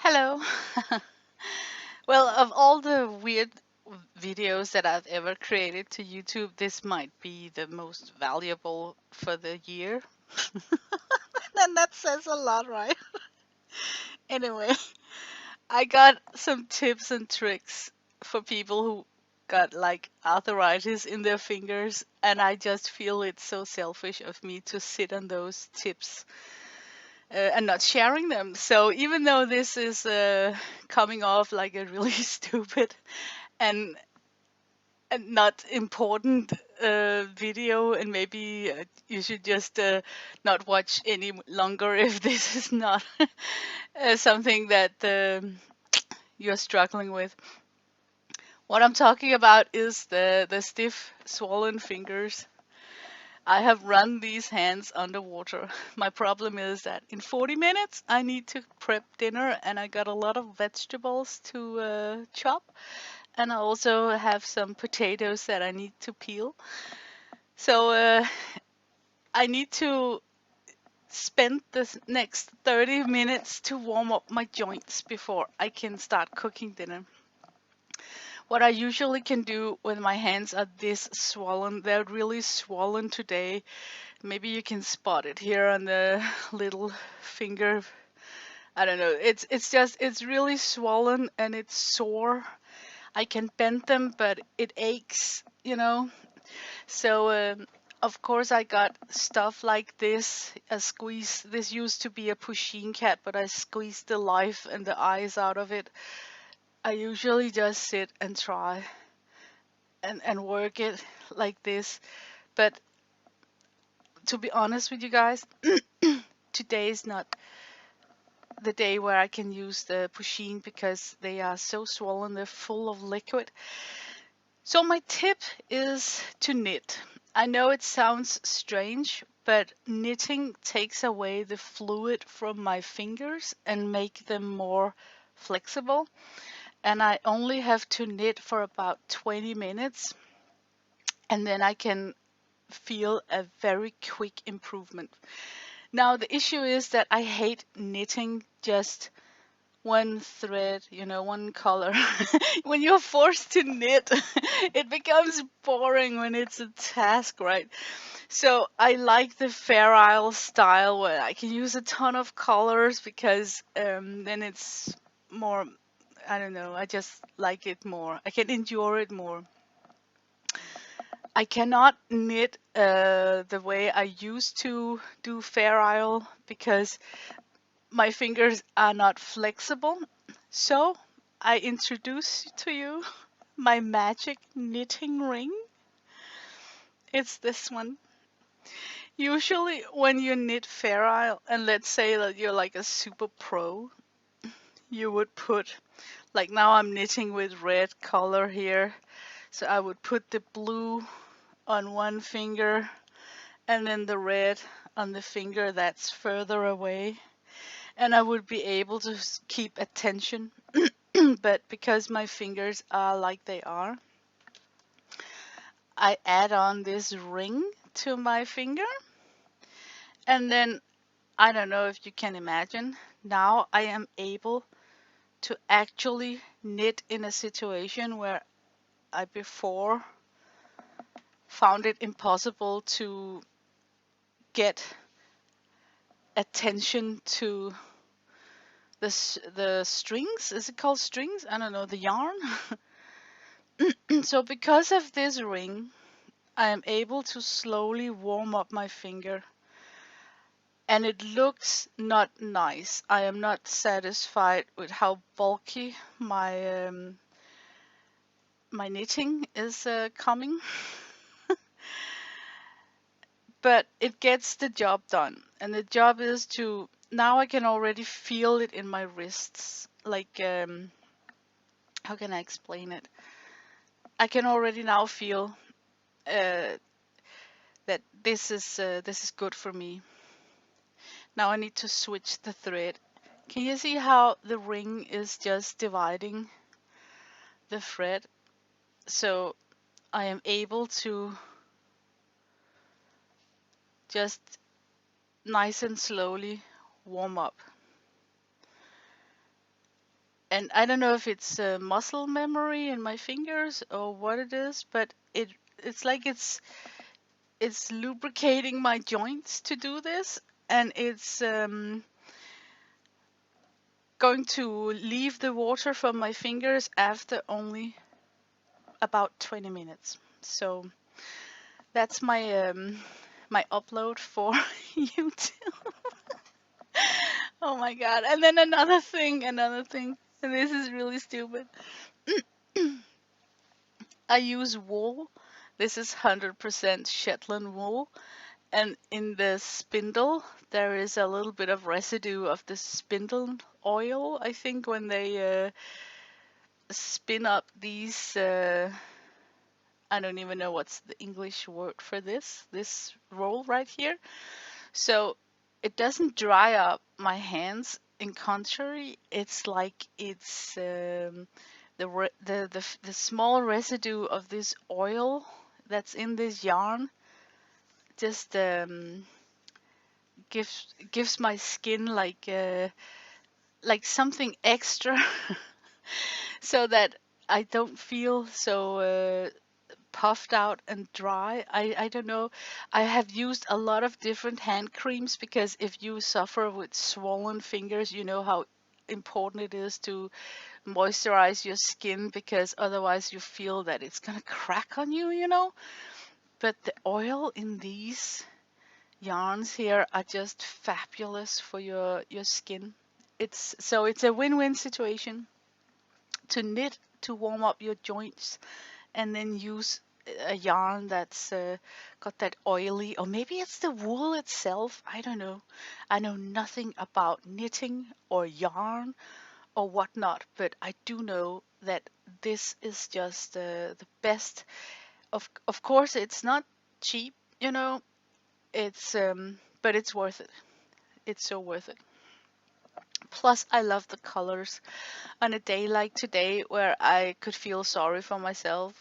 Hello. Well, of all the weird videos that I've ever created to YouTube, this might be the most valuable for the year. And that says a lot, right? Anyway, I got some tips and tricks for people who got like arthritis in their fingers, and I just feel it's so selfish of me to sit on those tips and not sharing them. So even though this is coming off like a really stupid and not important video, and maybe you should just not watch any longer if this is not something that you're struggling with. What I'm talking about is the stiff swollen fingers. I have run these hands underwater. My problem is that in 40 minutes I need to prep dinner, and I got a lot of vegetables to chop, and I also have some potatoes that I need to peel. So I need to spend the next 30 minutes to warm up my joints before I can start cooking dinner. What I usually can do when my hands are this swollen, they're really swollen today. Maybe you can spot it here on the little finger. I don't know. It's really swollen and it's sore. I can bend them, but it aches. So, of course, I got stuff like this. A squeeze. This used to be a pusheen cat, but I squeezed the life and the eyes out of it. I usually just sit and try and work it like this. But to be honest with you guys, today is not the day where I can use the pusheen because they are so swollen. They're full of liquid. So my tip is to knit. I know it sounds strange, but knitting takes away the fluid from my fingers and make them more flexible. And I only have to knit for about 20 minutes, and then I can feel a very quick improvement. Now, the issue is that I hate knitting just one thread, one color. When you're forced to knit, it becomes boring when it's a task, right? So I like the Fair Isle style where I can use a ton of colors because then it's more, I don't know, I just like it more. I can endure it more. I cannot knit the way I used to do Fair Isle because my fingers are not flexible. So I introduce to you my magic knitting ring. It's this one. Usually when you knit Fair Isle, and let's say that you're like a super pro, you would put, like now I'm knitting with red color here, so I would put the blue on one finger and then the red on the finger that's further away, and I would be able to keep attention. But because my fingers are like they are, I add on this ring to my finger, and then I don't know if you can imagine, now I am able to actually knit in a situation where I before found it impossible to get attention to the strings. Is it called strings? I don't know, the yarn. So because of this ring, I am able to slowly warm up my finger, and it looks not nice. I am not satisfied with how bulky my knitting is coming, but it gets the job done. And the job is to, now I can already feel it in my wrists. Like, how can I explain it? I can already now feel uh, that this is good for me. Now I need to switch the thread. Can you see how the ring is just dividing the thread? So I am able to just nice and slowly warm up. And I don't know if it's muscle memory in my fingers or what it is, but it's like it's lubricating my joints to do this, and it's going to leave the water from my fingers after only about 20 minutes. So that's my upload for YouTube. Oh my god. And then another thing, and this is really stupid. I use wool. This is 100% Shetland wool, and in the spindle there is a little bit of residue of the spindle oil, I think, when they spin up these I don't even know what's the English word for this roll right here. So it doesn't dry up my hands. In contrary, it's like it's the small residue of this oil that's in this yarn just gives my skin like something extra so that I don't feel so puffed out and dry. I don't know. I have used a lot of different hand creams because if you suffer with swollen fingers, you know how important it is to moisturize your skin because otherwise you feel that it's gonna crack on you, you know? But the oil in these yarns here are just fabulous for your skin. It's a win-win situation to knit to warm up your joints and then use a yarn that's got that oily, or maybe it's the wool itself. I don't know. I know nothing about knitting or yarn or whatnot, but I do know that this is just the best. Of course, it's not cheap, you know. It's but it's worth it. It's so worth it. Plus, I love the colors. On a day like today where I could feel sorry for myself,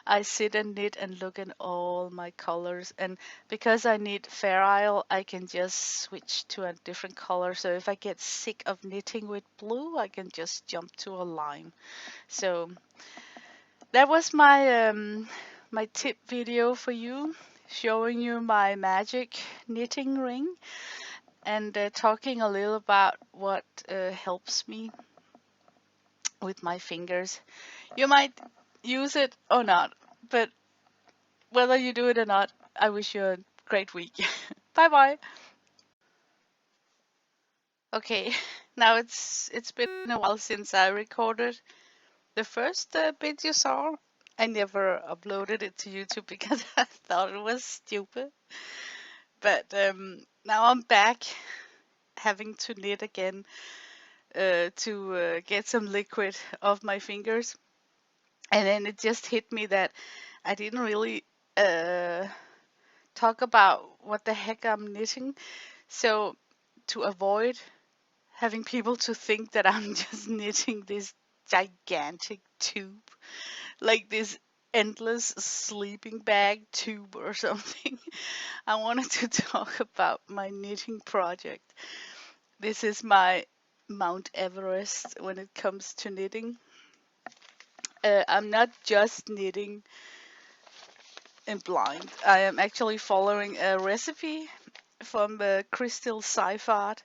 I sit and knit and look at all my colors. And because I knit Fair Isle, I can just switch to a different color. So if I get sick of knitting with blue, I can just jump to a lime. So that was my tip video for you, showing you my magic knitting ring and talking a little about what helps me with my fingers. You might use it or not, but whether you do it or not, I wish you a great week. Bye bye. Okay, now it's been a while since I recorded the first bit you saw. I never uploaded it to YouTube because I thought it was stupid. But now I'm back having to knit again to get some liquid off my fingers. And then it just hit me that I didn't really talk about what the heck I'm knitting. So to avoid having people to think that I'm just knitting this gigantic tube, like this endless sleeping bag tube or something, I wanted to talk about my knitting project. This is my Mount Everest when it comes to knitting. I'm not just knitting in blind. I am actually following a recipe from Crystal Seifert,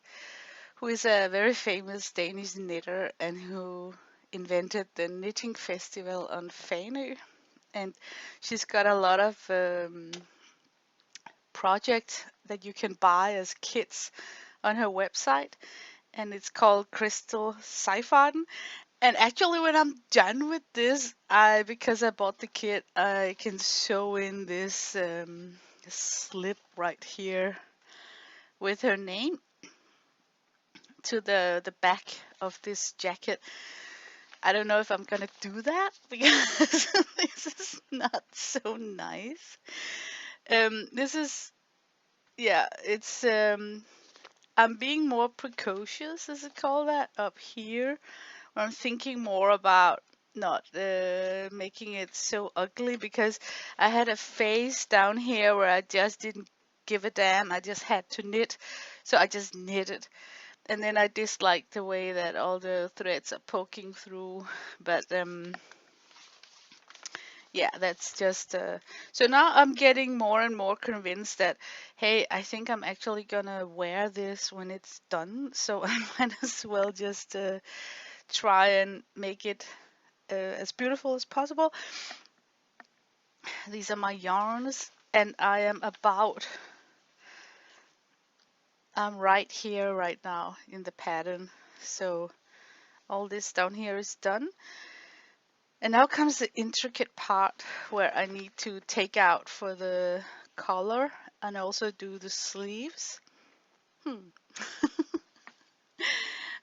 who is a very famous Danish knitter and who invented the knitting festival on Fanø. And she's got a lot of projects that you can buy as kits on her website, and it's called Crystal Seifert. And actually, when I'm done with this, because I bought the kit, I can sew in this slip right here with her name to the back of this jacket. I don't know if I'm gonna do that because this is not so nice. This is yeah, it's I'm being more precocious, as it called that, up here. I'm thinking more about not making it so ugly because I had a phase down here where I just didn't give a damn. I just had to knit, so I just knitted. And then I dislike the way that all the threads are poking through. But yeah, that's just so now I'm getting more and more convinced that, hey, I think I'm actually gonna wear this when it's done, so I might as well just try and make it as beautiful as possible. These are my yarns, and I'm right here right now in the pattern. So all this down here is done. And now comes the intricate part where I need to take out for the collar and also do the sleeves. Hmm.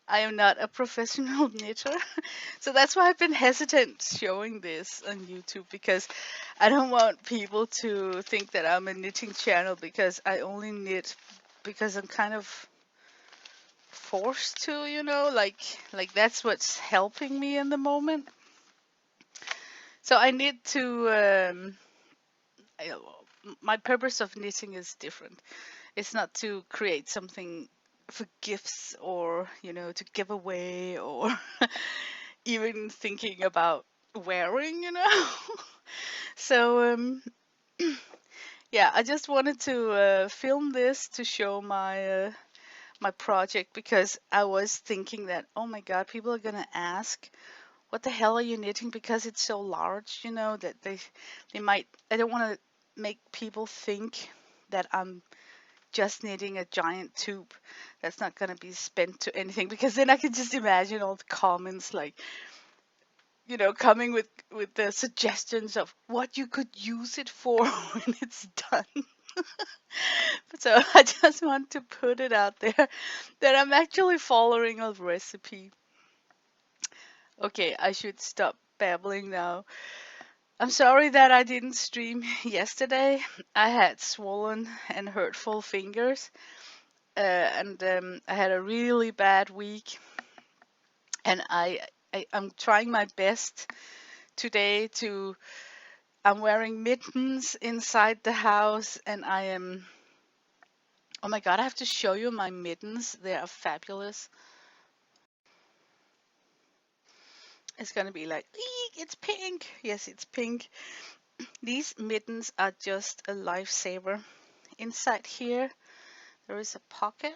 I am not a professional knitter, so that's why I've been hesitant showing this on YouTube, because I don't want people to think that I'm a knitting channel because I only knit because I'm kind of forced to, like that's what's helping me in the moment. So I need to I- my purpose of knitting is different. It's not to create something for gifts or, to give away or even thinking about wearing. So, yeah, I just wanted to film this to show my project, because I was thinking that, oh my God, people are gonna ask, what the hell are you knitting? Because it's so large, that they might. I don't want to make people think that I'm just knitting a giant tube that's not going to be spent to anything, because then I can just imagine all the comments, like, coming with the suggestions of what you could use it for when it's done. So I just want to put it out there that I'm actually following a recipe. Okay, I should stop babbling now. I'm sorry that I didn't stream yesterday. I had swollen and hurtful fingers, and I had a really bad week. And I'm trying my best today to. I'm wearing mittens inside the house, and I am. Oh my God! I have to show you my mittens. They are fabulous. It's gonna be like, eek, it's pink. Yes, it's pink. These mittens are just a lifesaver. Inside here, there is a pocket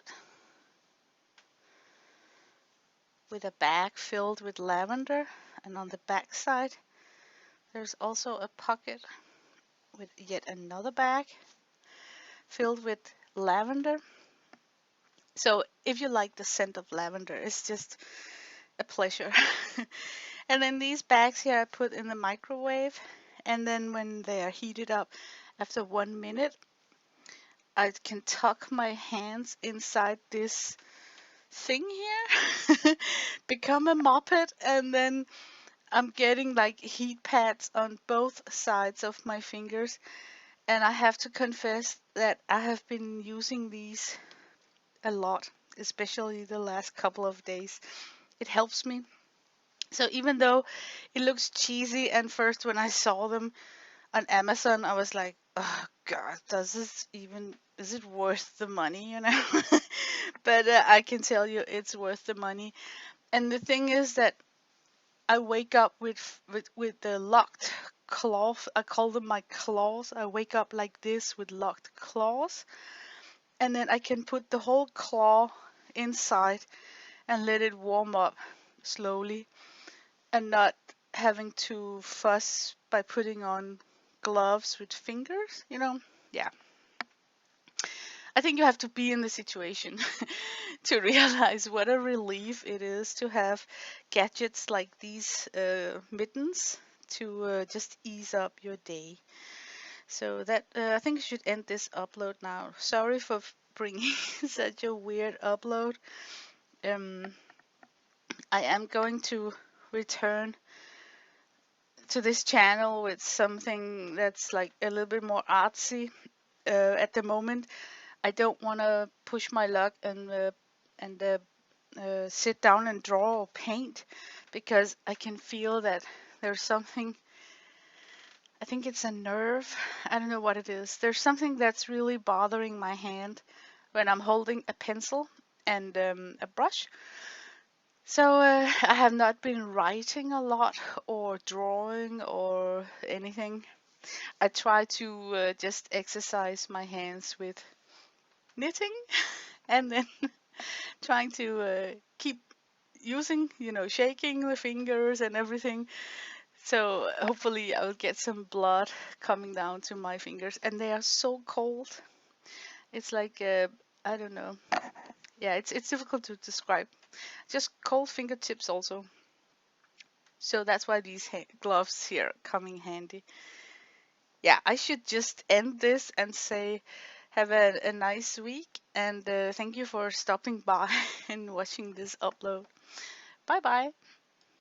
with a bag filled with lavender, and on the back side there's also a pocket with yet another bag filled with lavender. So if you like the scent of lavender, it's just a pleasure. And then these bags here I put in the microwave, and then when they are heated up after 1 minute, I can tuck my hands inside this thing here, become a moppet, and then I'm getting like heat pads on both sides of my fingers. And I have to confess that I have been using these a lot, especially the last couple of days. It helps me. So even though it looks cheesy, and first when I saw them on Amazon, I was like, oh God, is it worth the money? But I can tell you it's worth the money. And the thing is that I wake up with the locked claws. I call them my claws. I wake up like this with locked claws, and then I can put the whole claw inside and let it warm up slowly, and not having to fuss by putting on gloves with fingers. Yeah. I think you have to be in the situation to realize what a relief it is to have gadgets like these mittens to just ease up your day. So that I think I should end this upload now. Sorry for bringing such a weird upload. Um, I am going to return to this channel with something that's like a little bit more artsy. At the moment, I don't want to push my luck and sit down and draw or paint, because I can feel that there's something. I think it's a nerve. I don't know what it is. There's something that's really bothering my hand when I'm holding a pencil, and a brush. So I have not been writing a lot or drawing or anything. I try to just exercise my hands with knitting and then trying to keep using, shaking the fingers and everything. So hopefully I'll get some blood coming down to my fingers. And they are so cold. It's like, I don't know. Yeah, it's difficult to describe. Just cold fingertips also. So that's why these gloves here come in handy. Yeah, I should just end this and say have a nice week and thank you for stopping by and watching this upload. Bye bye.